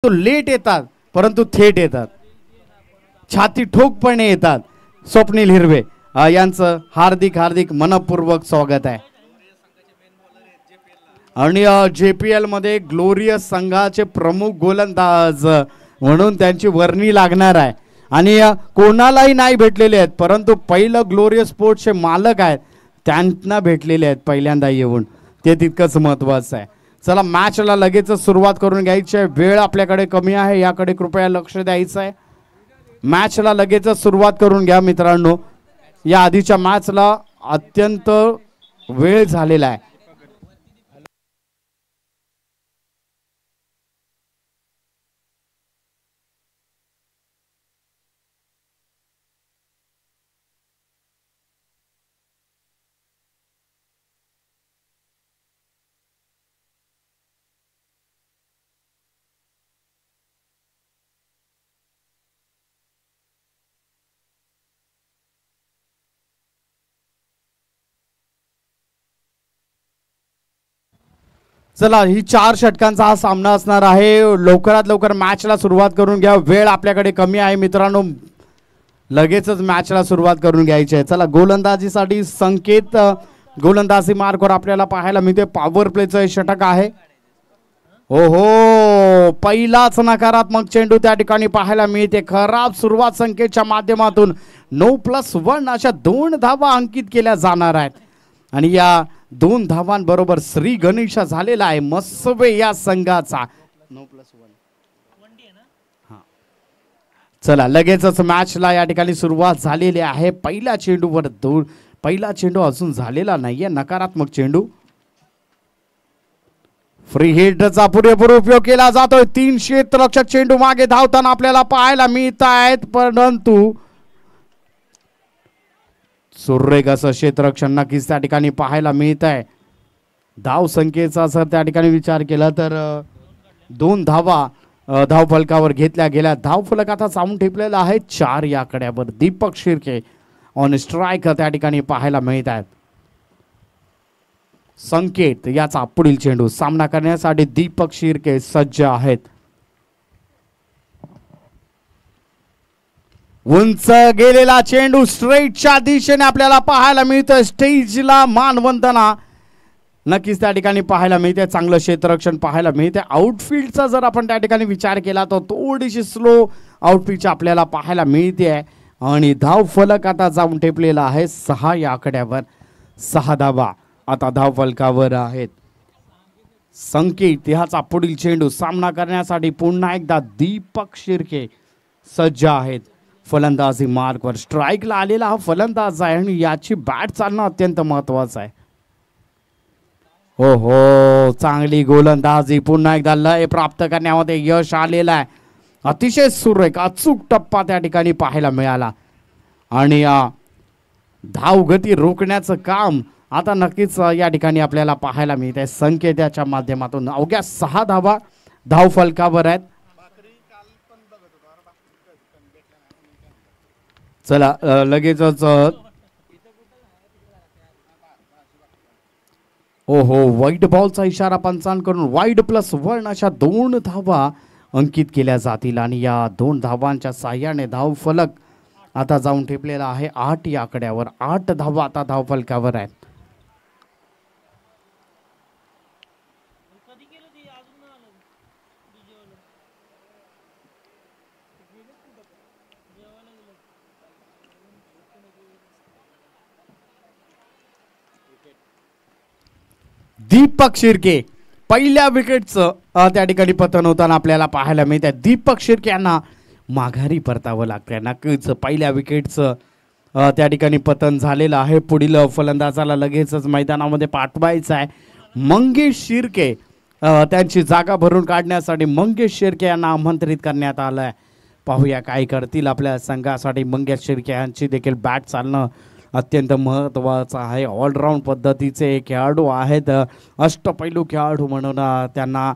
तो लेट येतात परंतु थेट येतात, छाती ठोकपणे येतात. स्वप्नील हिरवे यांचं हार्दिक हार्दिक मनपूर्वक स्वागत आहे. आणि JPL मध्ये ग्लोरियस संघाचे प्रमुख गोलंदाज म्हणून त्यांची वर्णी लागणार आहे. आणि कोणालाही नाही भेटलेले आहेत परंतु पहिलं ग्लोरियस स्पोर्ट्सचे मालक आहेत त्यांना भेटलेले आहेत पहिल्यांदा येऊन, ते तितकंच महत्त्वाचं आहे. चला मॅचला लगेच सुरुवात करून घ्यायची आहे. वेळ आपल्याकडे कमी आहे, याकडे कृपया लक्ष द्यायचं आहे. मॅचला लगेच सुरुवात करून घ्या मित्रांनो. या आधीच्या मॅचला अत्यंत वेळ झालेला आहे. चला ही 4 षटकांचा हा सामना असणार आहे. लवकरात लवकर मॅचला सुरुवात करून घ्या. वेळ आपल्याकडे कमी आहे मित्रांनो, लगेचच मॅचला सुरुवात करून घ्यायची आहे. चला गोलंदाजीसाठी संकेत गोलंदाजी मार्कवर आपल्याला पाहायला मिळते. पॉवर प्लेचं षटक आहे. ओहो, पहिलाच नकारात्मक चेंडू त्या ठिकाणी पाहायला मिळते. खराब सुरुवात संकेतच्या माध्यमातून 9+1 अशा 2 धावा अंकित केल्या जाणार आहेत. आणि या 2 धावांबरोबर श्री गणेशा झालेला आहे मस्वे या संघाचा. 9+1. चला लगेचच मॅचला या ठिकाणी सुरुवात झालेली आहे. पहिल्या चेंडूवर पहिला चेंडू अजून झालेला नाहीये, नकारात्मक चेंडू. फ्री हिटचा पुरेपूर उपयोग केला जातोय. 3 क्षेत्ररक्षक चेंडू मागे धावताना आपल्याला पाहायला मिळत आहेत परंतु सुरेख असं क्षेत्ररक्षण नक्कीच त्या ठिकाणी पाहायला मिळत आहे. धाव संख्येचा जर त्या ठिकाणी विचार केला तर 2 धावा धावफलकावर घेतल्या गेल्या. धावफलक आता जाऊन ठेपलेला आहे 4 या कड्यावर. दीपक शिर्के ऑन स्ट्राईक त्या ठिकाणी पाहायला मिळत आहेत. संकेत याचा पुढील चेंडू सामना करण्यासाठी दीपक शिर्के सज्ज आहेत. उंच गेलेला चेंडू स्ट्रेटच्या दिशेने आपल्याला पाहायला मिळतं. स्टेजला मानवंदना नक्कीच त्या ठिकाणी पाहायला मिळते. चांगलं क्षेत्ररक्षण पाहायला मिळते. आउटफील्डचा जर आपण त्या ठिकाणी विचार केला तर थोडीशी स्लो आउटफील्डची आपल्याला पाहायला मिळते आहे. आणि धाव फलक आता जाऊन ठेपलेला आहे 6 या आकड्यावर. 6 धावा आता धाव फलकावर आहेत. संकेत ह्याचा पुढील चेंडू सामना करण्यासाठी पुन्हा एकदा दीपक शिर्के सज्ज आहेत. फलंदाजी मार्कवर स्ट्राईकला आलेला हा फलंदाज आहे आणि याची बॅट चालणं अत्यंत महत्वाचं आहे. हो हो, चांगली गोलंदाजी, पुन्हा एकदा लय प्राप्त करण्यामध्ये यश आलेलं आहे. अतिशय सुरेख अचूक टप्पा त्या ठिकाणी पाहायला मिळाला. आणि धावगती रोखण्याचं काम आता नक्कीच या ठिकाणी आपल्याला पाहायला मिळते. संकेताच्या माध्यमातून अवघ्या 6 धावा धाव फलकावर आहेत. चला लगेचच ओहो, वाईट बॉलचा इशारा पंचांकडून. वाईड+1 अशा 2 धावा अंकित केल्या जातील. आणि या 2 धावांच्या साह्याने धाव फलक आता जाऊन ठेपलेला आहे 8 या आकड्यावर. 8 धावा आता धाव फलकावर आहेत. दीपक शिर्के पहिल्या विकेटचं त्या ठिकाणी पतन होताना आपल्याला पाहायला मिळते. दीपक शिर्के यांना माघारी परतावं लागतंय. नक्कीच पहिल्या विकेटचं त्या ठिकाणी पतन झालेलं आहे. पुढील फलंदाजाला लगेचच मैदानामध्ये पाठवायचं आहे. मंगेश शिर्के त्यांची जागा भरून काढण्यासाठी मंगेश शिर्के यांना आमंत्रित करण्यात आलं आहे. पाहूया काय करतील आपल्या संघासाठी. मंगेश शिर्के यांची देखील बॅट चालणं अत्यंत महत्त्वाचं आहे. ऑलराऊंड पद्धतीचे खेळाडू आहेत. अष्टपैलू खेळाडू म्हणून त्यांना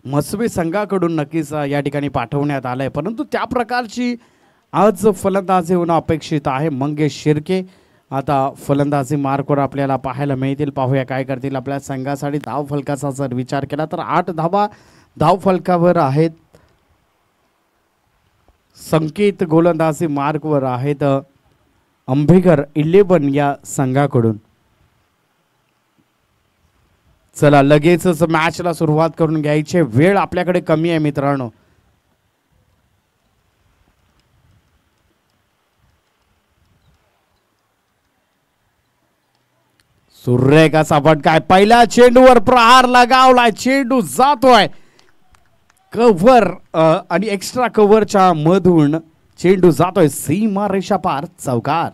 मस्वे संघाकडून नक्कीच या ठिकाणी पाठवण्यात आलं आहे. परंतु त्या प्रकारची आज फलंदाजी होणं अपेक्षित आहे. मंगेश शिर्के आता फलंदाजी मार्कवर आपल्याला पाहायला मिळतील. पाहूया काय करतील आपल्या संघासाठी. धाव फलकाचा जर विचार केला तर 8 धावा धाव फलकावर आहेत. संकेत गोलंदाजी मार्कवर आहेत अंबेकर 11 या संघाकडून. चला लगेचच मॅचला सुरुवात करून घ्यायची. वेळ आपल्याकडे कमी आहे मित्रांनो. सुरेख असा फटका. पहिल्या चेंडूवर प्रहार लगावलाय. चेंडू जातोय कव्हर आणि एक्स्ट्रा कव्हरच्या मधून चेंडू जातोय सीमा रेषा पार चौकार.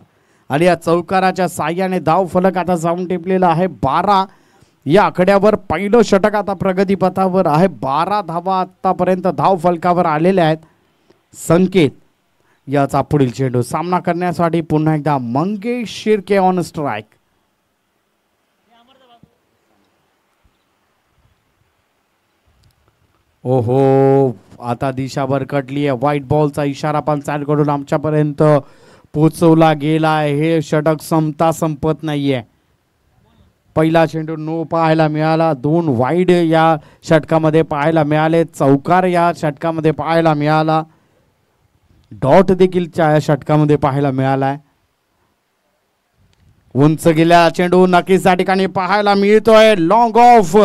आणि या चौकाराच्या साह्याने धाव फलक आता जाऊन टिपलेला आहे 12 या आकड्यावर. पहिलं षटक आता प्रगतीपथावर आहे. 12 धावा आतापर्यंत धाव फलकावर आलेल्या आहेत. संकेत याचा पुढील चेंडू सामना करण्यासाठी पुन्हा एकदा मंगेश शिर्के ऑन स्ट्राइक. ओहो आता दिशा भरकटली आहे. व्हाईट बॉलचा इशारा पंचांकडून आमच्यापर्यंत पोचवला गेला आहे. हे षटक संपता संपत नाहीये. पहिला चेंडू नो पाहायला मिळाला. 2 वाईड या षटकामध्ये पाहायला मिळाले. चौकार या षटकामध्ये पाहायला मिळाला. डॉट देखील या षटकामध्ये पाहायला मिळालाय. उंच गेल्या चेंडू नक्कीच या ठिकाणी पाहायला मिळतोय. लॉंग ऑफ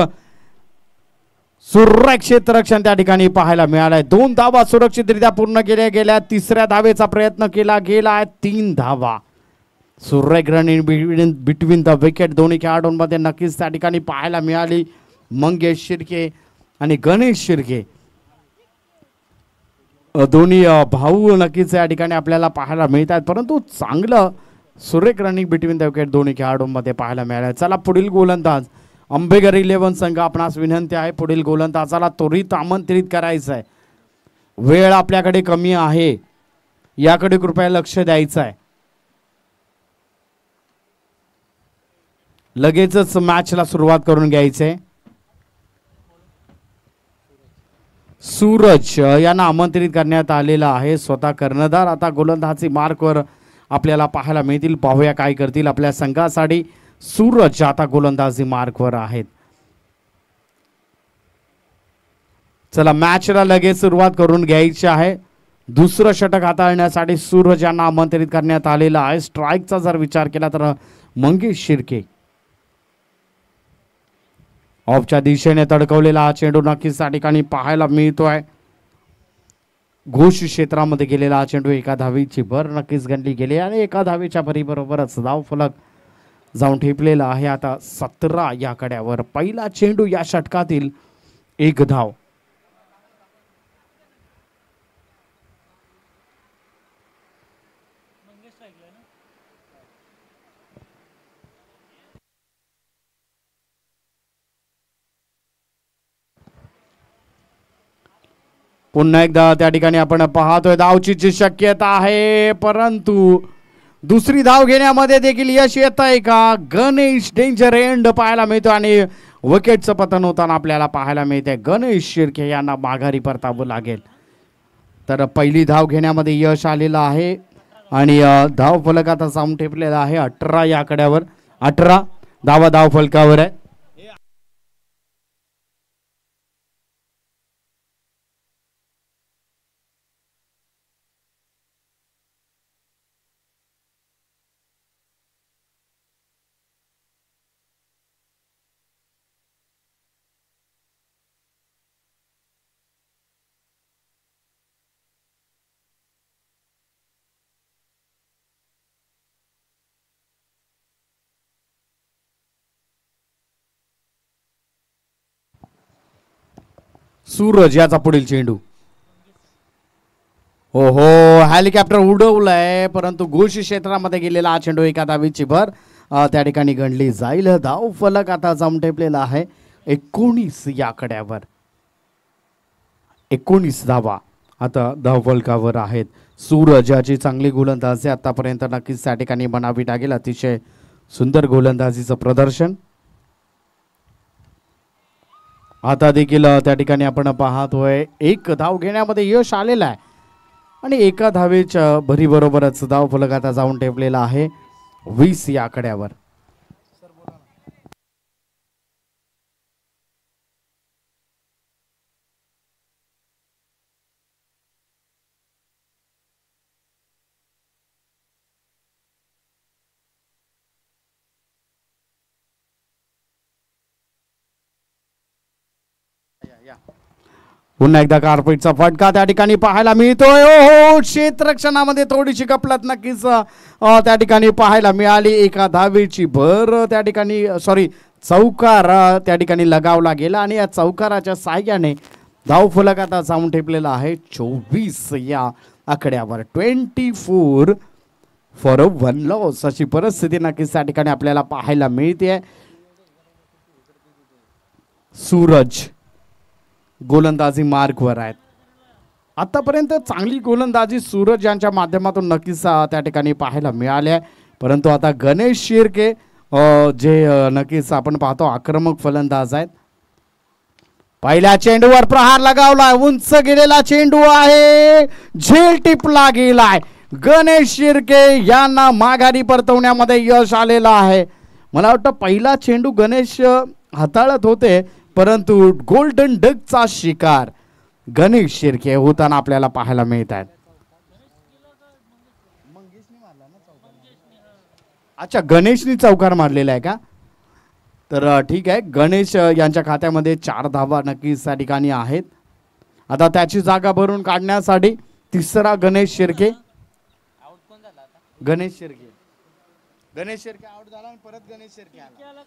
सुरेख क्षेत्ररक्षण त्या ठिकाणी पाहायला मिळालाय. 2 धावा सुरक्षितरित्या पूर्ण केल्या गेल्या. तिसऱ्या धावेचा प्रयत्न केला गेलाय. 3 धावा. सुरेख run in between the wicket दोन्ही खेळाडूंमध्ये नक्कीच त्या ठिकाणी पाहायला मिळाली. मंगेश शिर्के आणि गणेश शिर्के दोन्ही भाऊ नक्कीच या ठिकाणी आपल्याला पाहायला मिळत आहेत. परंतु चांगलं सुरेख रनिंग बिटवीन द विकेट दोन्ही खेळाडूंमध्ये पाहायला मिळालं. चला पुढील गोलंदाज अंबेकर 11 संघ. आपणास विनंती आहे पुढील गोलंदाजाला त्वरित आमंत्रित करायचं आहे. वेळ आपल्याकडे कमी आहे. याकडे कृपया लक्ष द्यायचं आहे. लगेचच मॅचला सुरुवात करून घ्यायचे. सूरज यांना आमंत्रित करण्यात आलेला आहे. स्वतः कर्णधार आता गोलंदाजी मार्कवर आपल्याला पाहायला मिळतील. पाहूया काय करतील आपल्या संघासाठी. सूरज आता गोलंदाजी मार्कवर आहेत. चला मॅचला लगेच सुरुवात करून घ्यायची आहे. दुसरं षटक हाताळण्यासाठी सूरज यांना आमंत्रित करण्यात आलेलं आहे. स्ट्राईकचा जर विचार केला तर मंगेश शिर्के. ऑफच्या दिशेने तडकवलेला हा चेंडू नक्कीच त्या ठिकाणी पाहायला मिळतोय. घोष क्षेत्रामध्ये गेलेला हा चेंडू एका धावेची भर नक्कीच गणली गेली आणि एका धावेच्या भरीबरोबरच धाव फलक जाऊन ठेपलेला आहे आता 17 या कड्यावर. पहिला चेंडू या षटकातील 1 धाव. पुन्हा एकदा त्या ठिकाणी आपण पाहतोय धावचीची शक्यता आहे. परंतु दुसरी धाव घेण्यामध्ये देखील यश येत आहे का. गणेश डेंजर एंड पाहायला मिळतो आणि विकेटचं पतन होताना आपल्याला पाहायला मिळते. गणेश शिर्के यांना माघारी परतावं लागेल. तर पहिली धाव घेण्यामध्ये यश आलेलं आहे आणि धाव फलक आता जाऊन ठेपलेला आहे 18 या आकड्यावर. 18 धावा धाव फलकावर आहे. सूरज याचा पुढील चेंडू. ओहो हेलिकॉप्टर उडवलाय परंतु घोष क्षेत्रामध्ये गेलेला हा चेंडू एका धावेची भर त्या ठिकाणी गणली जाईल. धाव फलक आता जाऊन ठेपलेला आहे 19 या कड्यावर. 19 धावा आता धाव फलकावर आहेत. सूरज याची चांगली गोलंदाजी आतापर्यंत नक्कीच त्या ठिकाणी बनावी लागेल. अतिशय सुंदर गोलंदाजीचं प्रदर्शन आता देखील त्या ठिकाणी आपण पाहतोय. 1 धाव घेण्यामध्ये यश आलेलं आहे आणि एका धावेच्या भरीबरोबरच धाव फलक आता जाऊन ठेवलेला आहे 20 या आकड्यावर. पुन्हा एकदा कार्पेटचा फटका त्या ठिकाणी पाहायला मिळतोय. हो क्षेत्ररक्षणामध्ये थोडीशी गफलत नक्कीच त्या ठिकाणी पाहायला मिळाली. एका धावेची भर त्या ठिकाणी चौकार त्या ठिकाणी लगावला गेला आणि या चौकाराच्या साहाय्याने धावफलक आता जाऊन ठेपलेला आहे 24 या आकड्यावर. 24 फॉर 1 लॉस अशी परिस्थिती नक्कीच त्या ठिकाणी आपल्याला पाहायला मिळते. सूरज गोलंदाजी मार्गवर आहेत. आतापर्यंत चांगली गोलंदाजी सूरज यांच्या माध्यमातून नक्कीच त्या ठिकाणी पाहायला मिळाली आहे. परंतु आता गणेश शिर्के जे नक्कीच आपण पाहतो आक्रमक फलंदाज आहेत. पहिल्या चेंडूवर प्रहार लगावलाय. उंच गेलेला चेंडू आहे. झेल टिपला गेलाय. गणेश शिर्के यांना माघारी परतवण्यामध्ये यश आलेलं आहे. मला वाटतं पहिला चेंडू गणेश हाताळत होते परंतु गोल्डन डकचा शिकार गणेश शिर्के होताना आपल्याला पाहायला मिळत आहेत. अच्छा गणेशनी चौकार मारलेला आहे का? तर ठीक आहे. गणेश यांच्या खात्यामध्ये 4 धावा नक्कीच त्या ठिकाणी आहेत. आता त्याची जागा भरून काढण्यासाठी तिसरा गणेश शिर्के आउट झाला आणि परत गणेश शिर्के आला.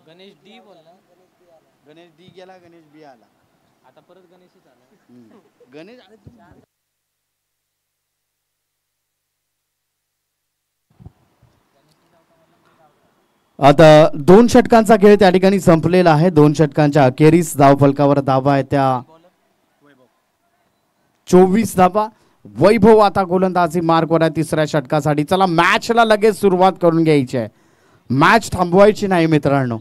गणेश डी बोलला. गणेश डी गेला. गणेश बी आला. आता परत गणेशच आला. गणेश आता 2 षटकांचा खेळ त्या ठिकाणी संपलेला आहे. 2 षटकांच्या अखेरीस धावफलकावर धावा आहे त्या 24 धावा. वैभव आता गोलंदाजी मार्गवर आहे तिसऱ्या षटकासाठी. चला मॅचला लगेच सुरुवात करून घ्यायची आहे. मॅच थांबवायची नाही मित्रांनो.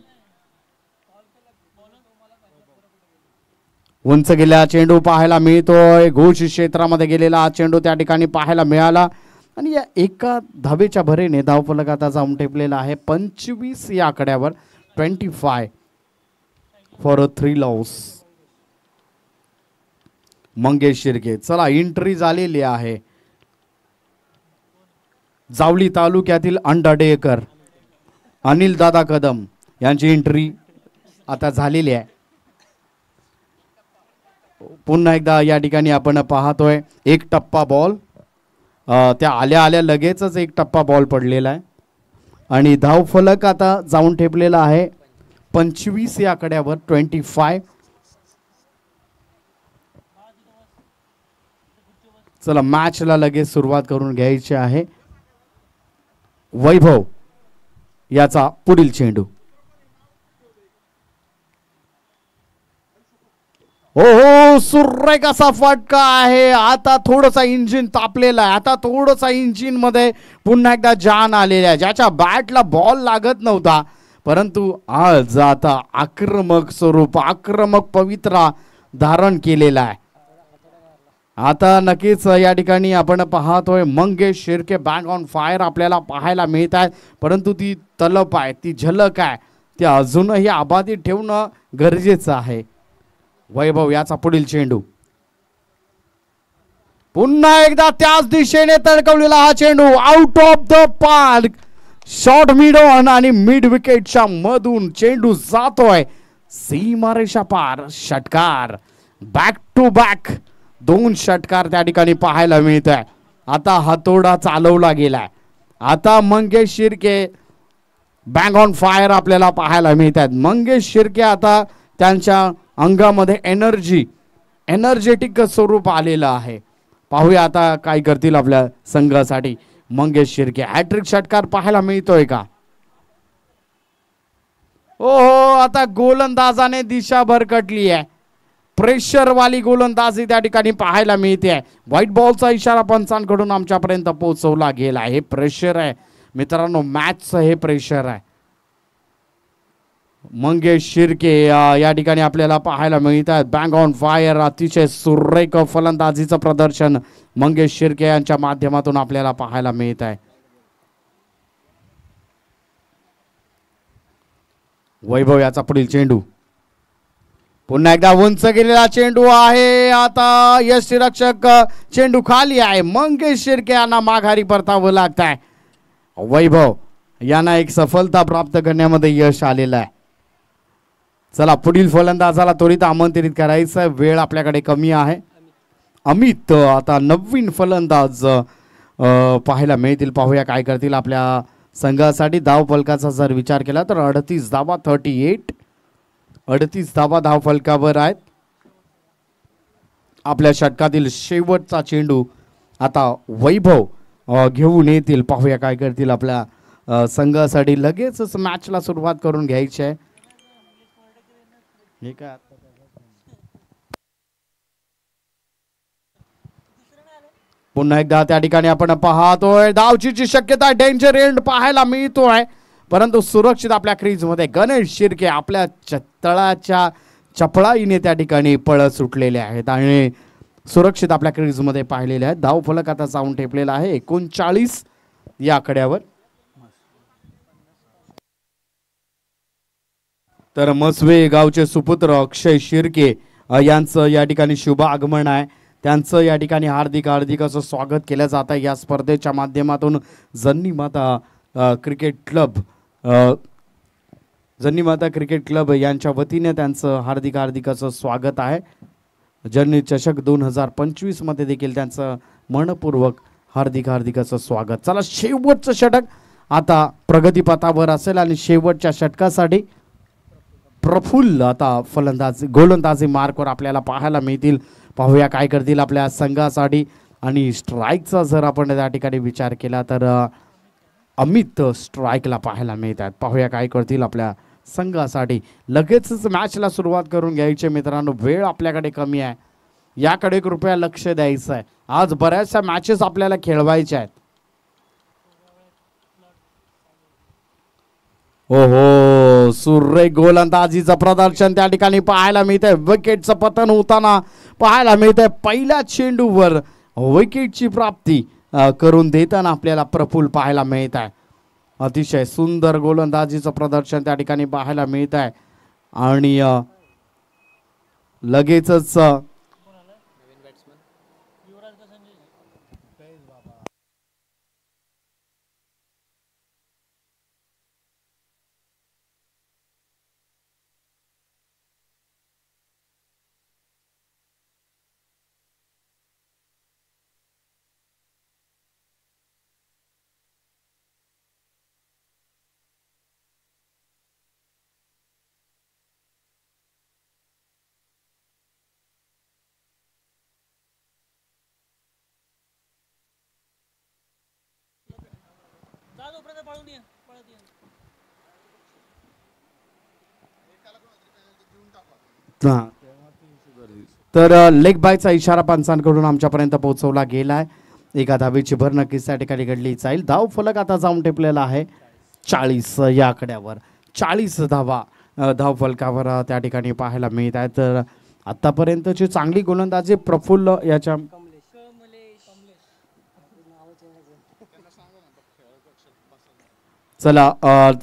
उंच गेलेला चेंडू पाहायला मिळतोय. घोष क्षेत्रामध्ये गेलेला हा चेंडू त्या ठिकाणी पाहायला मिळाला आणि या एका धावेच्या भरेने धावफलक आता जाऊन ठेपलेला आहे 25 या आकड्यावर. 25 फॉर 3 लॉस. मंगेश शिर्के चला एंट्री झालेली आहे. जावली तालुक्यातील अंडाडेकर अनिल दादा कदम यांची एंट्री आता झालेली आहे. पुन्हा एकदा या ठिकाणी आपण पाहतोय एक टप्पा बॉल. त्या आल्या आल्या लगेचच एक टप्पा बॉल पडलेला आहे आणि धावफलक आता जाऊन ठेपलेला आहे 25 या आकड्यावर. 25. चला मॅचला लगेच सुरुवात करून घ्यायची आहे. वैभव याचा पुढील चेंडू. हो सुरेख असा फटका आहे. आता थोडंसं इंजिन तापलेलं आहे. आता थोडंसं इंजिन मध्ये पुन्हा एकदा जान आलेला आहे. ज्याच्या बॅटला बॉल लागत नव्हता परंतु आज आता आक्रमक स्वरूप आक्रमक पवित्रा धारण केलेला आहे. आता नक्कीच या ठिकाणी आपण पाहतोय Mangesh Shirke bank on fire आपल्याला पाहायला मिळत आहे. परंतु ती तलप आहे ती झलक आहे ती अजूनही आबादी ठेवणं गरजेचं आहे. वैभव याचा पुढील चेंडू. पुन्हा एकदा त्याच दिशेने तडकवलेला हा चेंडू out of the park. Short mid on आणि मिड विकेटच्या मधून चेंडू जातोय सीमारेषा पार. षटकार बॅक टू बॅक 2 षटकार त्या ठिकाणी पाहायला मिळत आहे. आता हातोडा चालवला गेलाय. आता Mangesh Shirke bank on fire आपल्याला पाहायला मिळत आहेत. मंगेश शिर्के आता त्यांच्या अंगामध्ये एनर्जेटिक स्वरूप आलेलं आहे. पाहूया आता काय करतील आपल्या संघासाठी मंगेश शिर्के. हॅट्रिक षटकार पाहायला मिळतोय का? हो आता गोलंदाजाने दिशा भरकटली आहे. प्रेशर वाली गोलंदाजी त्या ठिकाणी पाहायला मिळते आहे. व्हाईट बॉलचा इशारा पंचांकडून आमच्यापर्यंत पोहोचवला गेला. हे प्रेशर आहे मित्रांनो. मॅचचं हे प्रेशर आहे. मंगेश शिर्के या ठिकाणी आपल्याला पाहायला मिळत आहेत. बँक ऑन फायर अतिशय सुरेख फलंदाजीचं प्रदर्शन मंगेश शिर्के यांच्या माध्यमातून आपल्याला पाहायला मिळत आहे. वैभव याचा पुढील चेंडू. पुन्हा एकदा उंच गेलेला चेंडू आहे. आता यष्टीरक्षक चेंडू खाली आहे. मंगेश शिर्के यांना माघारी परतावं लागत आहे. वैभव यांना एक सफलता प्राप्त करण्यामध्ये यश आलेलं आहे. चला पुढील फलंदाजाला त्वरित आमंत्रित करायचं, वेळ आपल्याकडे कमी आहे. अमित आता नवीन फलंदाज पाहायला मिळतील. पाहूया काय करतील आपल्या संघासाठी. धाव फलकाचा जर विचार केला तर 38 धावा, 38 धावा धाव फलकावर आहेत. आपल्या षटकातील शेवटचा चेंडू आता वैभव घेऊन येतील. पाहूया काय करतील आपल्या संघासाठी. लगेचच मॅचला सुरुवात करून घ्यायची आहे. हे काय पुन्हा एकदा त्या ठिकाणी आपण पाहतोय धावचीची शक्यता, डेंजर एंड पाहायला मिळतोय, परंतु सुरक्षित आपल्या क्रीज मध्ये गणेश शिर्के आपल्या तळाच्या चपळाईने त्या ठिकाणी पळत सुटलेले आहेत आणि सुरक्षित आपल्या क्रीज मध्ये पाहिलेले आहेत. धाव फलक आता जाऊन ठेपलेला आहे 39 या आकड्यावर. तर मसवे गावचे सुपुत्र अक्षय शिर्के यांचं या ठिकाणी शुभ आगमन आहे. त्यांचं या ठिकाणी हार्दिक हार्दिक असं स्वागत केलं जात आहे या स्पर्धेच्या माध्यमातून. जन्नीमाता क्रिकेट क्लब यांच्या वतीने त्यांचं हार्दिक हार्दिक असं स्वागत आहे. जन्नी चषक 2025 मध्ये देखील त्यांचं मनपूर्वक हार्दिक हार्दिक असं स्वागत. चला शेवटचं षटक आता प्रगतीपथावर असेल आणि शेवटच्या षटकासाठी प्रफुल्ल आता गोलंदाजी मार्कवर आपल्याला पाहायला मिळतील. पाहूया काय करतील आपल्या संघासाठी. आणि स्ट्राईकचा जर आपण त्या ठिकाणी विचार केला तर अमित स्ट्राईकला पाहायला मिळतात. पाहूया काय करतील आपल्या संघासाठी. लगेचच मॅचला सुरुवात करून घ्यायचे मित्रांनो, वेळ आपल्याकडे कमी आहे, याकडे कृपया लक्ष द्यायचं आहे. आज बऱ्याचशा मॅचेस आपल्याला खेळवायच्या आहेत. ओहो, सुरेख गोलंदाजीचं प्रदर्शन त्या ठिकाणी पाहायला मिळतंय. विकेटचं पतन होताना पाहायला मिळतंय. पहिल्या चेंडूवर विकेटची प्राप्ती करून देताना आपल्याला प्रफुल्ल पाहायला मिळत आहे. अतिशय सुंदर गोलंदाजीचं प्रदर्शन त्या ठिकाणी पाहायला मिळत आहे. आणि लगेचच तर लेग बायचा इशारा पंचांकडून आमच्यापर्यंत पोहोचवला गेलाय. एका धावेची भर नक्कीच त्या ठिकाणी घडली जाईल. धाव फलक आता जाऊन टेपलेला आहे 40 या आकड्यावर. 40 धावा धाव फलकावर त्या ठिकाणी पाहायला मिळत आहे. तर आतापर्यंतची चांगली गोलंदाजी प्रफुल्ल याच्या चला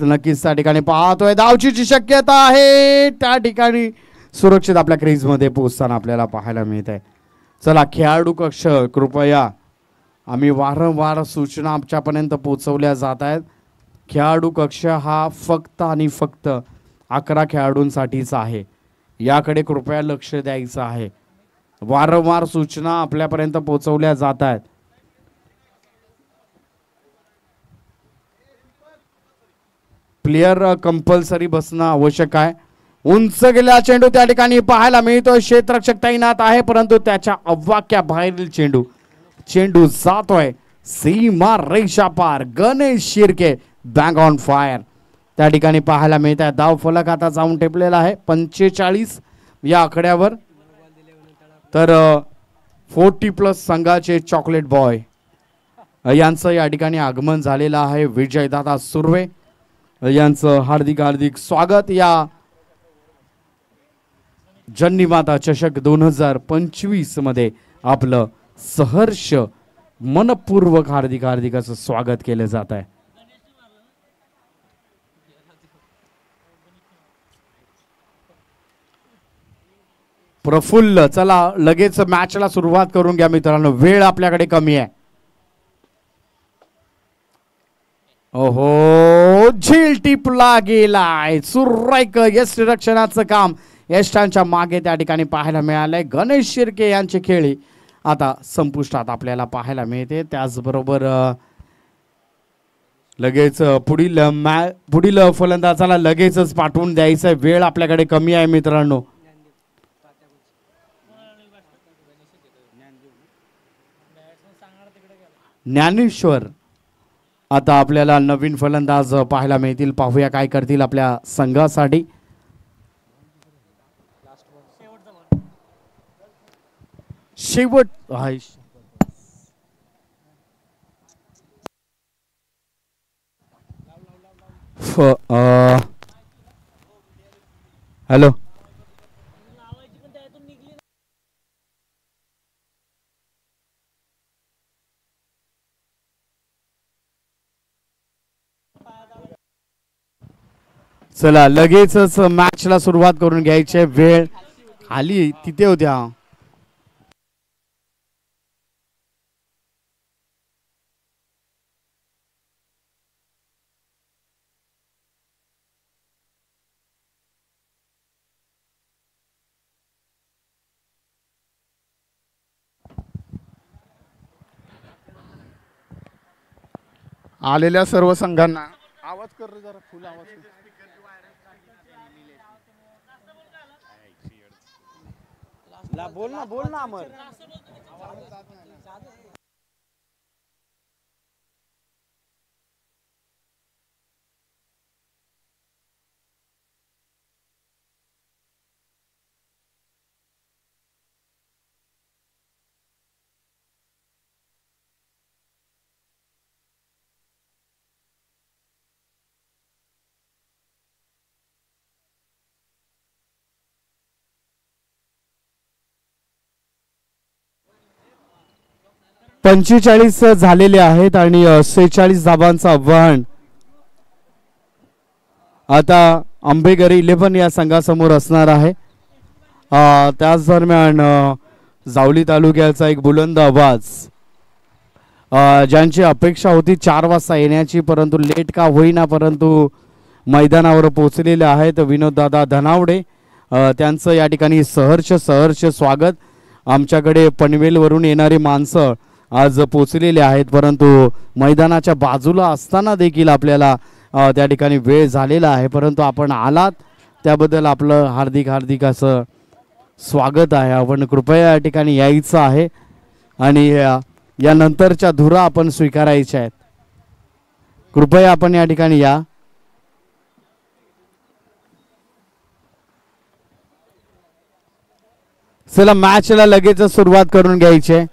नक्कीच त्या ठिकाणी पाहतोय. धावचीची शक्यता आहे त्या ठिकाणी सुरक्षित आपल्या क्रीज मध्ये पोहोचताना आपल्याला पाहायला मिळत आहे. चला खेळाडू कक्ष कृपया, आम्ही वारंवार सूचना आमच्यापर्यंत पोहोचवल्या जात आहेत. खेळाडू कक्ष हा फक्त आणि फक्त 11 खेळाडूंसाठीचा आहे, याकडे कृपया लक्ष द्यायचं आहे. वारंवार सूचना आपल्यापर्यंत पोहोचवल्या जात आहेत. प्लेयर कंपल्सरी बसणं आवश्यक आहे. उंच गेलेला चेंडू त्या ठिकाणी पाहायला मिळतोय. क्षेत्ररक्षक तैनात आहे, परंतु त्याच्या अवाक्या बाहेरील चेंडू जातोय सीमा रेषा पार. Ganesh Shirke bang on fire त्या ठिकाणी पाहायला मिळत आहे. धाव फलक आता जाऊन टेपलेला आहे 45 या आकड्यावर. तर 40+ संघाचे चॉकलेट बॉय यांचं या ठिकाणी आगमन झालेलं आहे. विजयदादा सुर्वे यांचं हार्दिक हार्दिक स्वागत या जन्नीमाता चषक 2025 मध्ये आपलं सहर्ष मनपूर्वक हार्दिक हार्दिक असं स्वागत केलं जात आहे. प्रफुल्ल, चला लगेच मॅचला सुरुवात करून घ्या मित्रांनो, वेळ आपल्याकडे कमी आहे. ओहो, झील टिपला गेलाय. सुरेख यष्टिरक्षणाचं काम यष्टांच्या मागे त्या ठिकाणी पाहायला मिळालंय. गणेश शिर्के यांची खेळी आता संपुष्टात आपल्याला पाहायला मिळते. त्याचबरोबर लगेच पुढील फलंदाजाला लगेचच पाठवून द्यायचा वेळ आपल्याकडे कमी आहे मित्रांनो. ज्ञानेश्वर आता आपल्याला नवीन फलंदाज पाहायला मिळतील. पाहूया काय करतील आपल्या संघासाठी. शेवट हॅलो, चला लगेचच मॅचला सुरुवात करून घ्यायची. वेळ खाली तिथे होत्या. आलेल्या सर्व संघांना आवाज कर रे जरा, फुल आवाज कर. बोल ना, बोल ना अमर. पंचेचाळीस झालेले आहेत आणि 46 धाबांचं आव्हान आता आंबेगर 11 या संघासमोर असणार आहे. त्याच दरम्यान जावली तालुक्याचा एक बुलंद आवाज, ज्यांची अपेक्षा होती 4 वाजता येण्याची, परंतु लेट का होईना परंतु मैदानावर पोहोचलेले आहेत. विनोददादा धनावडे त्यांचं या ठिकाणी सहर्ष स्वागत. आमच्याकडे पनवेलवरून येणारी माणसं आज पोचलेले आहेत, परंतु मैदानाच्या बाजूला असताना देखील आपल्याला त्या ठिकाणी वेळ झालेला आहे. परंतु आपण आलात त्याबद्दल आपलं हार्दिक असं स्वागत आहे. आपण कृपया या ठिकाणी यायचं आहे आणि या नंतरच्या धुरा आपण स्वीकारायच्या आहेत. कृपया आपण या ठिकाणी या. चला मॅचला लगेच सुरुवात करून घ्यायची आहे.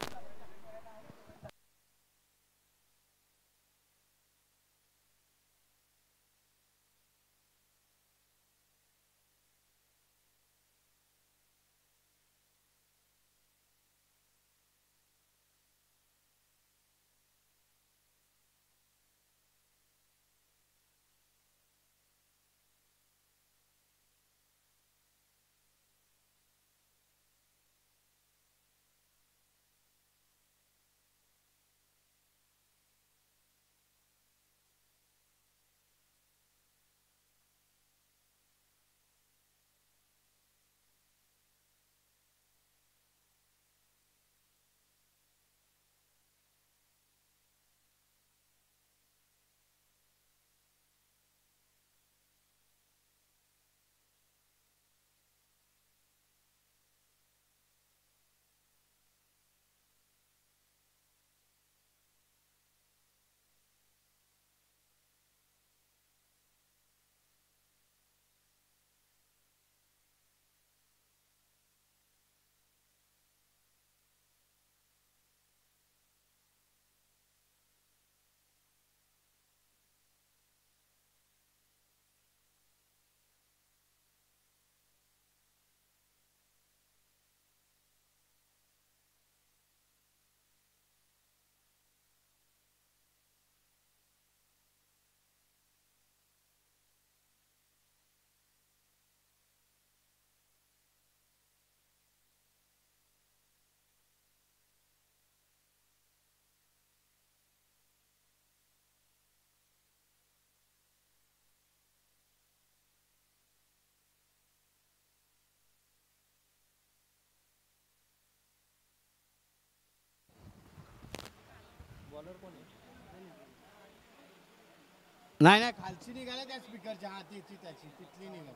नाही नाही खालची निघाल्या त्या स्पीकरच्या हा त्याची तिथली निघाली.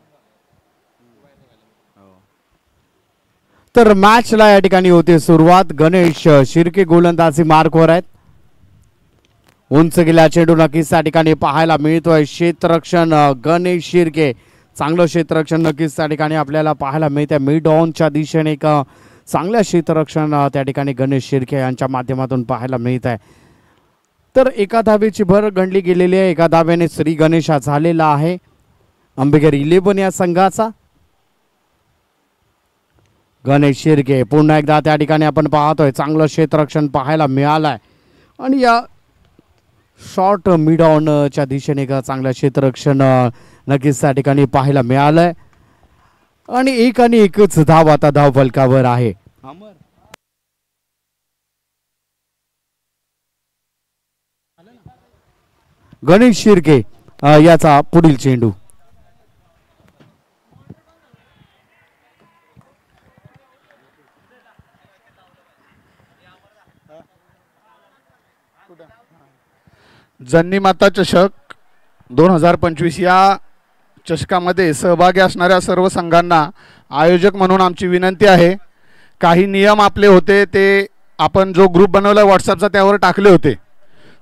तर मॅचला या ठिकाणी होते सुरुवात. गणेश शिर्के गोलंदाजी मार्कवर आहेत. उंच गेला चेंडू नक्कीच त्या ठिकाणी पाहायला मिळतोय. क्षेत्ररक्षण गणेश शिर्के चांगलं क्षेत्ररक्षण नक्कीच त्या ठिकाणी आपल्याला पाहायला मिळतंय. मिड ऑनच्या दिशेने एक चांगलं क्षेत्ररक्षण त्या ठिकाणी गणेश शिर्के यांच्या माध्यमातून पाहायला मिळत आहे. तर एका धावेची भर गणली गेलेली आहे. एका धावेने श्री गणेश हा झालेला आहे अंबेकर 11 या संघाचा. गणेश शिर्के पुन्हा एकदा त्या ठिकाणी आपण पाहतोय चांगलं क्षेत्ररक्षण पाहायला मिळालंय आणि या शॉर्ट मिड ऑनच्या दिशेने का चांगलं क्षेत्ररक्षण नक्कीच त्या ठिकाणी पाहायला मिळालंय आणि एकच धाव आता धाव फलकावर आहे. गणेश शिर्के याचा पुढील चेंडू. जन्नी माता चषक 2025 या चषकामध्ये सहभागी असणाऱ्या सर्व संघांना आयोजक म्हणून आमची विनंती आहे. काही नियम आपले होते ते आपण जो ग्रुप बनवला व्हॉट्सअपचा त्यावर टाकले होते.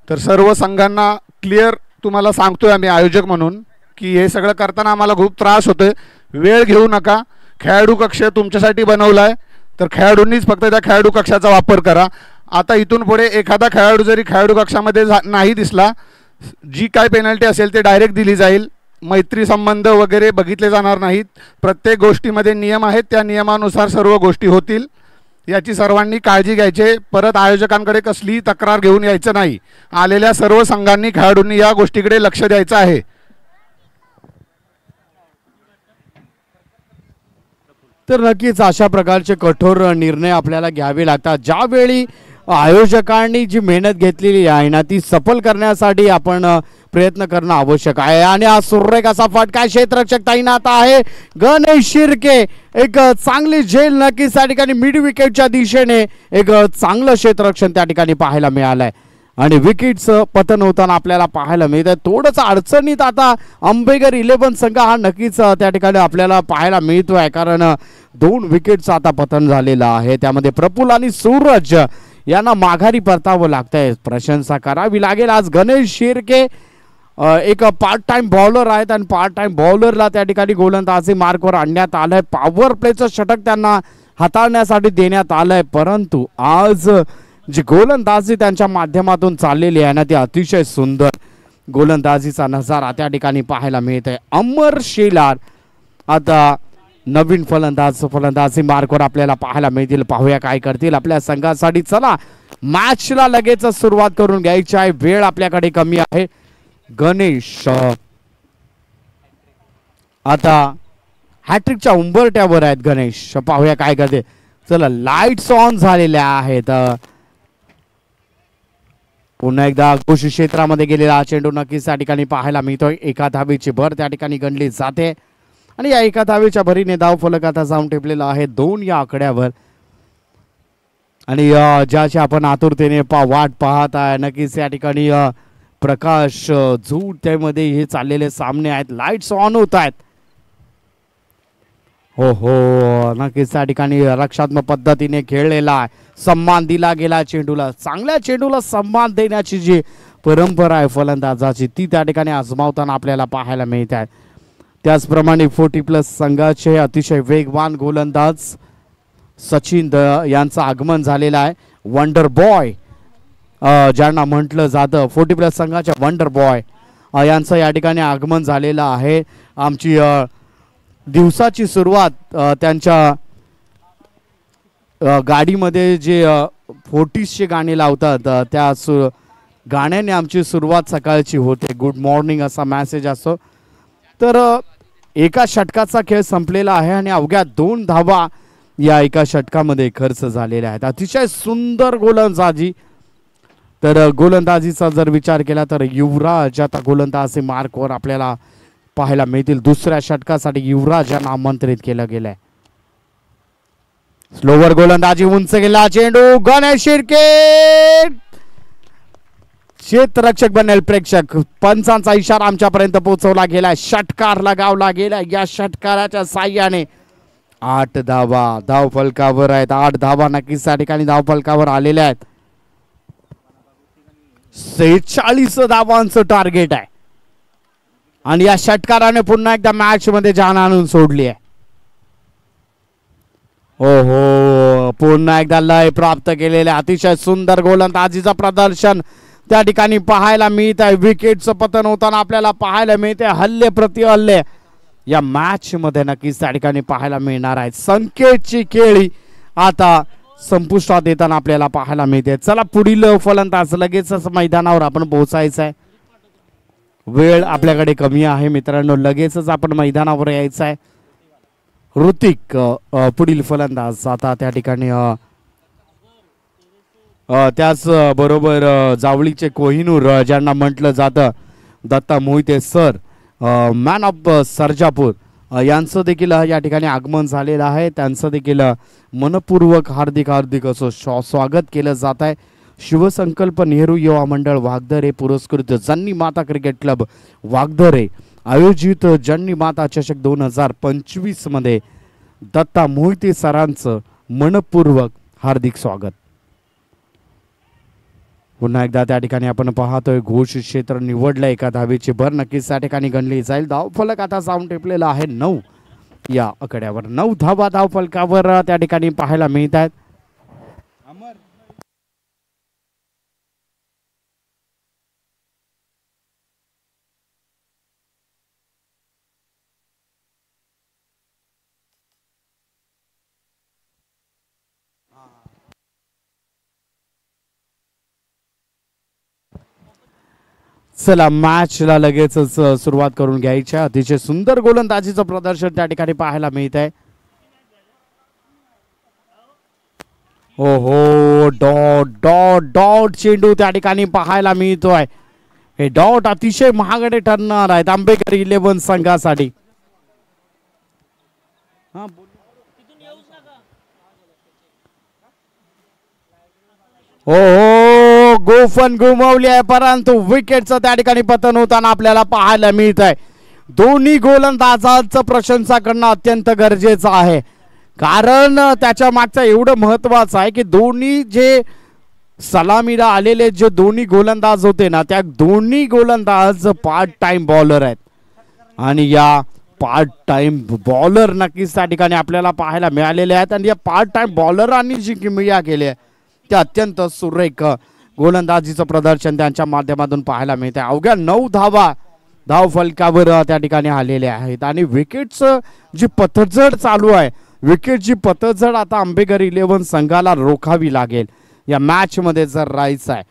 तर सर्व संघांना क्लिअर तुम्हाला सांगतोय आम्ही आयोजक म्हणून की हे सगळं करताना आम्हाला खूप त्रास होतोय. वेळ घेऊ नका. खेळाडू कक्ष तुमच्यासाठी बनवला आहे तर खेळाडूंनीच फक्त त्या खेळाडू कक्षाचा वापर करा. आता इथून पुढे एखादा खेळाडू जरी खेळाडू कक्षामध्ये नाही दिसला जी काय पेनल्टी असेल ते डायरेक्ट दिली जाईल. मैत्री संबंध वगैरे बघितले जाणार नाहीत. प्रत्येक गोष्टीमध्ये नियम आहेत त्या नियमानुसार सर्व गोष्टी होतील याची सर्वांनी काळजी घ्यायची. परत आयोजकांकडे कसलीही तक्रार घेऊन यायचं नाही. आलेल्या सर्व संघांनी खेळाडूंनी या गोष्टीकडे लक्ष द्यायचं आहे. तर नक्कीच अशा प्रकारचे कठोर निर्णय आपल्याला घ्यावे लागतात. ज्यावेळी आयोजकांनी जी मेहनत घेतलेली आहे ना ती सफल करण्यासाठी आपण प्रयत्न करणं आवश्यक आहे. आणि हा सुरेख असा फटका क्षेत्ररक्षक तैनात आहे. गणेश शिर्के एक चांगली झेल नक्कीच त्या ठिकाणी मिड विकेटच्या दिशेने एक चांगलं क्षेत्ररक्षण त्या ठिकाणी पाहायला मिळालंय आणि विकेटचं पतन होताना आपल्याला पाहायला मिळत आहे. थोडंसं अडचणीत आता अंबेकर 11 संघ हा नक्कीच त्या ठिकाणी आपल्याला पाहायला मिळतोय कारण 2 विकेटचं आता पतन झालेलं आहे. त्यामध्ये प्रफुल्ल आणि सूरज यांना माघारी परतावं लागतंय. प्रशंसा करावी लागेल. आज गणेश शिर्के एक पार्ट टाइम बॉलर आहेत आणि पार्ट टाइम बॉलरला त्या ठिकाणी गोलंदाजी मार्कवर आणण्यात आलंय. पॉवर प्लेचं षटक त्यांना हाताळण्यासाठी देण्यात आलंय परंतु आज जी गोलंदाजी त्यांच्या माध्यमातून चाललेली आहे ना ती अतिशय सुंदर गोलंदाजीचा नजारा त्या ठिकाणी पाहायला मिळत आहे. अमर शेलार आता नवीन फलंदाजी मार्कवर आपल्याला पाहायला मिळतील. पाहूया काय करतील आपल्या संघासाठी. चला मॅचला लगेच सुरुवात करून घ्यायची आहे. वेळ आपल्याकडे कमी आहे. गणेश आता हॅट्रिकच्या उंबरट्यावर आहेत. गणेश पाहूया काय करते. चला लाईट्स ऑन झालेल्या आहेत. पुन्हा एकदा कृषी क्षेत्रामध्ये गेलेला चेंडू नक्कीच त्या ठिकाणी पाहायला मिळतोय. एका धावेची भर त्या ठिकाणी गणली जाते आणि या एका धावेच्या भरीने धाव फलक आता जाऊन टेपलेला आहे 2 या आकड्यावर. आणि ज्याची आपण आतुरतेने वाट पाहत आहे नक्कीच या ठिकाणी प्रकाश झूट त्यामध्ये हे चाललेले सामने आहेत. लाईट्स ऑन होत आहेत. हो नक्कीच त्या ठिकाणी रक्षात्मक पद्धतीने खेळलेला आहे. सम्मान दिला गेला चेंडूला. चांगल्या चेंडूला सम्मान देण्याची जी परंपरा आहे फलंदाजाची ती त्या ठिकाणी आजमावताना आपल्याला पाहायला मिळत आहे. त्याचप्रमाणे 40+ संघाचे अतिशय वेगवान गोलंदाज सचिन यांचं आगमन झालेलं आहे. वंडर बॉय ज्यांना म्हटलं जातं 40+ संघाच्या वंडर बॉय यांचं या ठिकाणी आगमन झालेलं आहे. आमची दिवसाची सुरुवात त्यांच्या गाडीमध्ये जे 40चे गाणे लावतात त्या गाण्याने आमची सुरुवात सकाळची होते. गुड मॉर्निंग असा मेसेज असतो. तर एका षटकाचा खेळ संपलेला आहे आणि अवघ्या 2 धावा या एका षटकामध्ये खर्च झालेल्या आहेत. अतिशय सुंदर गोलंदाजी. तर गोलंदाजीचा जर विचार केला तर युवराज आता गोलंदाजी मार्कवर आपल्याला पाहायला मिळतील. दुसऱ्या षटकासाठी युवराज यांना आमंत्रित केलं गेलंय. स्लोवर गोलंदाजी उंच गेला चेंडू. गणेश शिर्के क्षेत्ररक्षक बनेल प्रेक्षक. पंचांचा इशारा आमच्यापर्यंत पोहोचवला गेला, षटकार लगावला गेला. या षटकाराच्या साह्याने 8 धावा धावफलकावर आहेत. 8 धावा नक्कीच त्या ठिकाणी धावफलकावर आलेल्या आहेत. 46 धावांचं टार्गेट आहे आणि या षटकाराने पुन्हा एकदा मॅच मध्ये जान आणून सोडली आहे. हो पुन्हा एकदा लय प्राप्त केलेले अतिशय सुंदर गोलंदाजीचं प्रदर्शन त्या ठिकाणी पाहायला मिळत आहे. विकेटचं पतन होताना आपल्याला पाहायला मिळते. हल्ले प्रति हल्ले या मॅच मध्ये नक्कीच त्या ठिकाणी पाहायला मिळणार आहे. संकेतची खेळी आता संपुष्टात येताना आपल्याला पाहायला मिळते. चला पुढील फलंदाज लगेचच मैदानावर आपण पोहोचायचं आहे. वेळ आपल्याकडे कमी आहे मित्रांनो, लगेचच आपण मैदानावर यायचं आहे. ऋतिक पुढील फलंदाज आता त्या ठिकाणी त्याच बरोबर जावळीचे कोहिनूर ज्यांना म्हटलं जातं Datta Mohite sir, man of Sarjapur यांचं देखील या ठिकाणी आगमन झालेलं आहे. त्यांचं देखील मनपूर्वक हार्दिक हार्दिक असं स्वागत केलं जात आहे. शिवसंकल्प नेहरू युवा मंडळ वागदरे पुरस्कृत जन्नी माता क्रिकेट क्लब वागदरे आयोजित जन्नी माता चषक 2025 मध्ये दत्ता मोहिते सरांचं मनपूर्वक हार्दिक स्वागत. पुन्हा एकदा त्या ठिकाणी आपण पाहतोय घोष क्षेत्र निवडलं. एका धावेची भर नक्कीच त्या ठिकाणी गणली जाईल. धावफलक आता जाऊन टेपलेला आहे 9 या आकड्यावर. 9 धावा धावफलकावर त्या ठिकाणी पाहायला मिळत आहेत. चला मॅचला लगेचच सुरुवात करून घ्यायची. अतिशय सुंदर गोलंदाजीचं प्रदर्शन त्या ठिकाणी पाहायला मिळत आहे. ओहो डॉट डॉट डॉट चेंडू त्या ठिकाणी पाहायला मिळतोय. हे डॉट अतिशय महागडे ठरणार आहेत आंबेकर 11 संघासाठी. हो गोफन घुमवली आहे परंतु विकेटचं त्या ठिकाणी पतन होताना आपल्याला पाहायला मिळत आहे. दोन्ही गोलंदाजांचं प्रशंसा करणं अत्यंत गरजेचं आहे कारण त्याच्या मागचं एवढं महत्वाचं आहे की दोन्ही जे सलामीला आलेले जे दोन्ही गोलंदाज होते ना त्या दोन्ही गोलंदाज पार्ट टाइम बॉलर आहेत आणि या पार्ट टाइम बॉलर नक्कीच त्या ठिकाणी आपल्याला पाहायला मिळालेले आहेत. आणि या पार्ट टाइम बॉलरांनी जी किमया केली आहे ते अत्यंत सुरेख गोलंदाजीचं प्रदर्शन त्यांच्या माध्यमातून पाहायला मिळते. अवघ्या 9 धावा धावफलकावर त्या ठिकाणी आलेले आहेत आणि विकेटचं जी पतझड चालू आहे, विकेटची पतझड आता आंबेकर 11 संघाला रोखावी लागेल या मॅच मध्ये जर राहायचं आहे.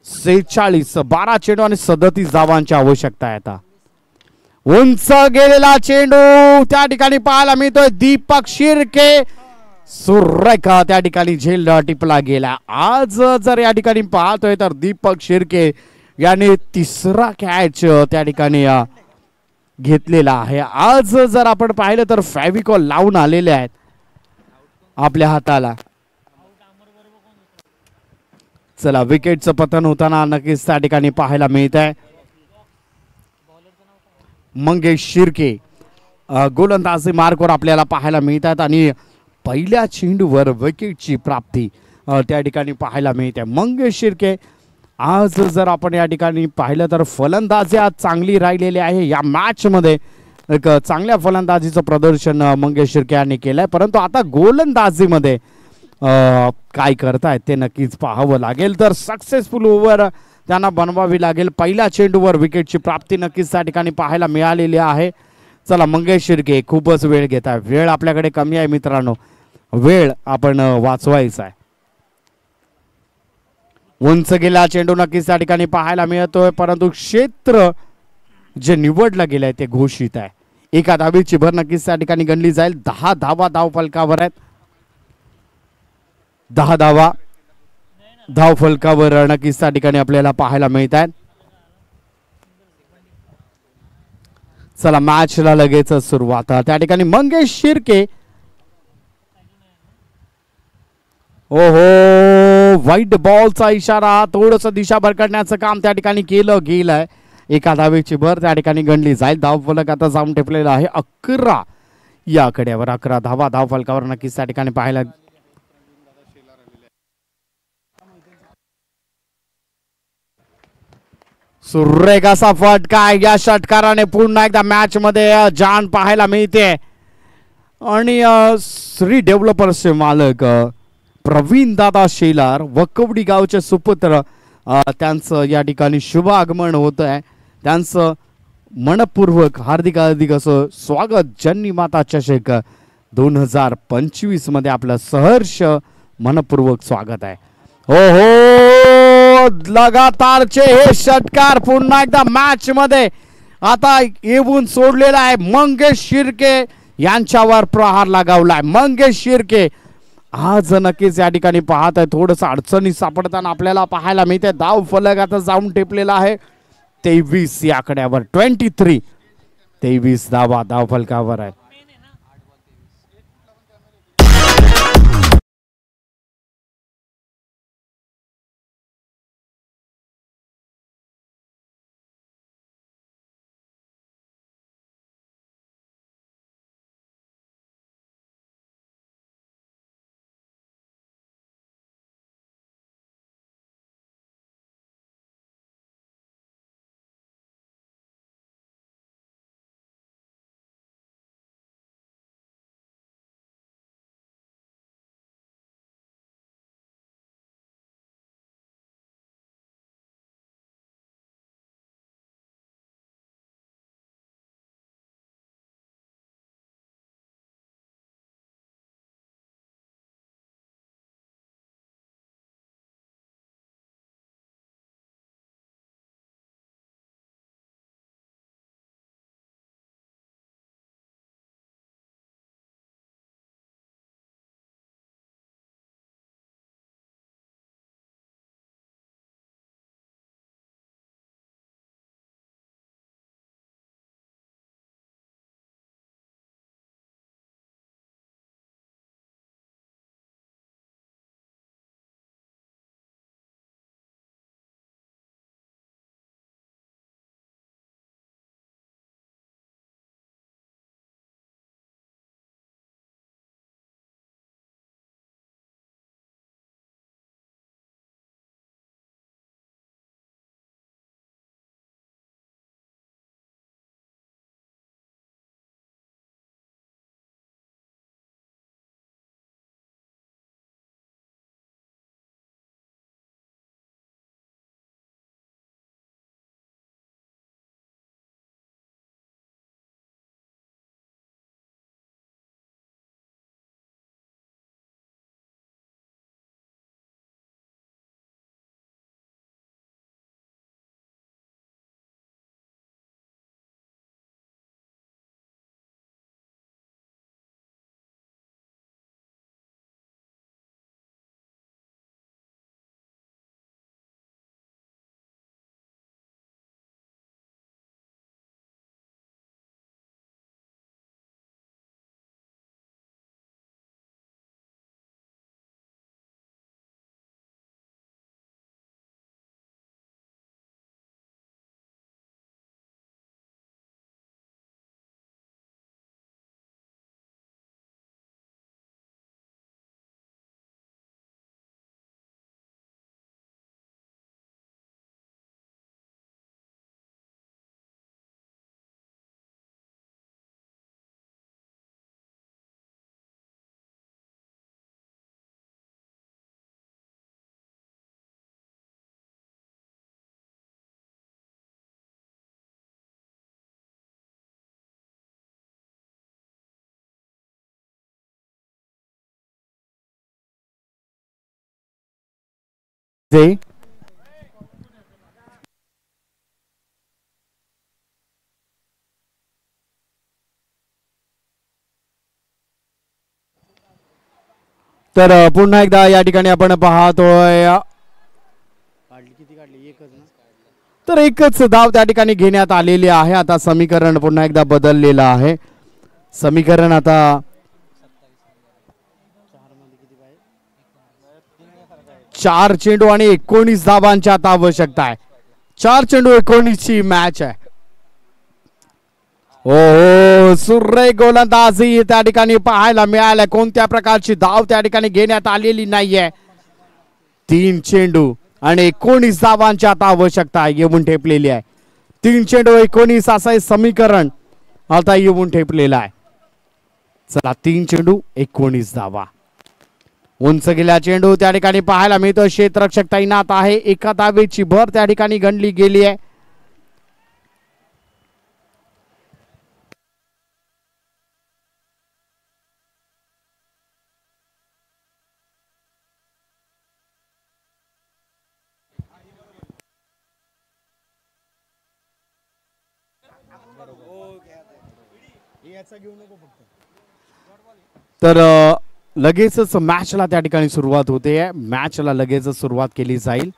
46 12 चेंडू आणि 37 धावांची आवश्यकता आहे. आता उंच गेलेला चेंडू त्या ठिकाणी पाहायला मिळतोय. दीपक शिर्के सुरेख त्या ठिकाणी झेल टिपला गेला. आज जर या ठिकाणी पाहतोय तर दीपक शिर्के याने 3रा कॅच त्या ठिकाणी घेतलेला आहे. आज जर आपण पाहिलं तर फॅविकॉल लावून आलेले आहेत आपल्या हाताला. चला विकेटचं पतन होताना नक्कीच त्या ठिकाणी पाहायला मिळत आहे. मंगेश शिर्के गोलंदाजी मार्कवर आपल्याला पाहायला मिळतात आणि पहिल्या चेंडूवर विकेटची प्राप्ती त्या ठिकाणी पाहायला मिळते. मंगेश शिर्के आज जर आपण या ठिकाणी पाहिलं तर फलंदाजी आज चांगली राहिलेली आहे. या मॅच मध्ये एक चांगल्या फलंदाजीचं प्रदर्शन मंगेश शिर्के यांनी केलंय परंतु आता गोलंदाजीमध्ये काय करतायत ते नक्कीच पाहावं लागेल. तर सक्सेसफुल ओव्हर त्यांना बनवावी लागेल. पहिल्या चेंडूवर विकेटची प्राप्ती नक्कीच त्या ठिकाणी पाहायला मिळालेली आहे. चला मंगेश शिर्के खूपच वेळ घेत आहे. वेळ आपल्याकडे कमी आहे मित्रांनो, वेळ आपण वाचवायचा आहे. उंच गेला चेंडू नक्कीच त्या ठिकाणी पाहायला मिळतोय परंतु क्षेत्र जे निवडलं गेलंय ते घोषित आहे. एका धावेची भर नक्कीच त्या ठिकाणी गणली जाईल. 10 धावा धावफलकावर आहेत. 10 धावा धावफलकावर नक्कीच त्या ठिकाणी आपल्याला पाहायला मिळत आहेत. चला मॅचला लगेच सुरुवात. त्या ठिकाणी मंगेश शिर्के ओहो वाईट बॉलचा इशारा, थोडस दिशा भरकटण्याचं काम त्या ठिकाणी केलं गेलंय. एका धावेची भर त्या ठिकाणी गणली जाईल. धाव फलक आता जाऊन टेपलेला आहे 11 या कड्यावर. 11 धावा धाव फलकावर नक्कीच त्या ठिकाणी पाहायला सुरेख असा फटका या षटकाराने पुन्हा एकदा मॅच मध्ये जान पाहायला मिळते. आणि श्री डेव्हलपर्सचे मालक प्रवीण दादा शेलार, वकवडी गावचे सुपुत्र, त्यांचं या ठिकाणी शुभ आगमन होत आहे. त्यांचं मनपूर्वक हार्दिक हार्दिक असं स्वागत. जननी माता चषक 2025 मध्ये आपलं सहर्ष मनपूर्वक स्वागत आहे. हो हो, लगातारचे हे षटकार पुन्हा एकदा मॅच मध्ये आता येऊन सोडलेला आहे. मंगेश शिर्के यांच्यावर प्रहार लगावलाय. मंगेश शिर्के आज नक्कीच या ठिकाणी पाहत आहे थोडस अडचणी सापडताना आपल्याला पाहायला मिळते. धाव फलक आता जाऊन टेपलेला आहे 23 या आकड्यावर. 23 धावा धाव फलकावर आहे. तर पुन्हा एकदा या ठिकाणी आपण पाहतोय तर एकच धाव त्या ठिकाणी घेण्यात आलेली आहे. आता समीकरण पुन्हा एकदा बदललेलं आहे. समीकरण आता 4 चेंडू आणि 19 धावांची आता आवश्यकता आहे. 4 चेंडू 19 ची मॅच आहे. हो, सुरेख गोलंदाजी त्या ठिकाणी पाहायला मिळाल्या. कोणत्या प्रकारची धाव त्या ठिकाणी घेण्यात आलेली नाहीये. 3 चेंडू आणि 19 धावांची आता आवश्यकता येऊन ठेपलेली आहे. 3 चेंडू 19 असं हे समीकरण आता येऊन ठेपलेलं आहे. चला, 3 चेंडू 19 धावा. उंच गेला चेंडू त्या ठिकाणी पाहायला मिळतो. क्षेत्ररक्षक तैनात आहे. एका धावेची भर त्या ठिकाणी गणली गेली आहे. तर लगेचच मॅचला त्या ठिकाणी सुरुवात होते. मॅचला लगेचच सुरुवात केली जाईल.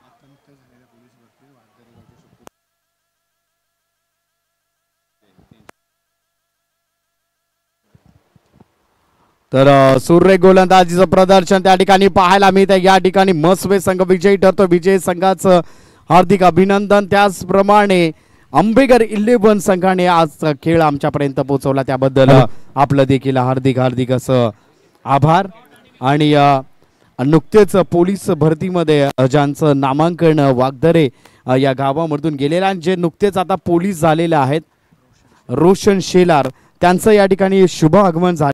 तर सुरेख गोलंदाजीचं प्रदर्शन त्या ठिकाणी पाहायला मिळतं. या ठिकाणी मस्वे संघ विजयी ठरतो. विजय संघाचं हार्दिक अभिनंदन. त्याचप्रमाणे आंबेकर 11 संघाने आज खेळ आमच्यापर्यंत पोहोचवला त्याबद्दल आपलं देखील हार्दिक हार्दिक असं आभार. आणि नुकतेच पोलीस भरतीमध्ये ज्यांचं नामांकन वागदरे या गावामधून गेलेलं आणि जे नुकतेच आता पोलीस झालेले आहेत, रोशन शेलार, त्यांचं या ठिकाणी शुभ आगमन झालं.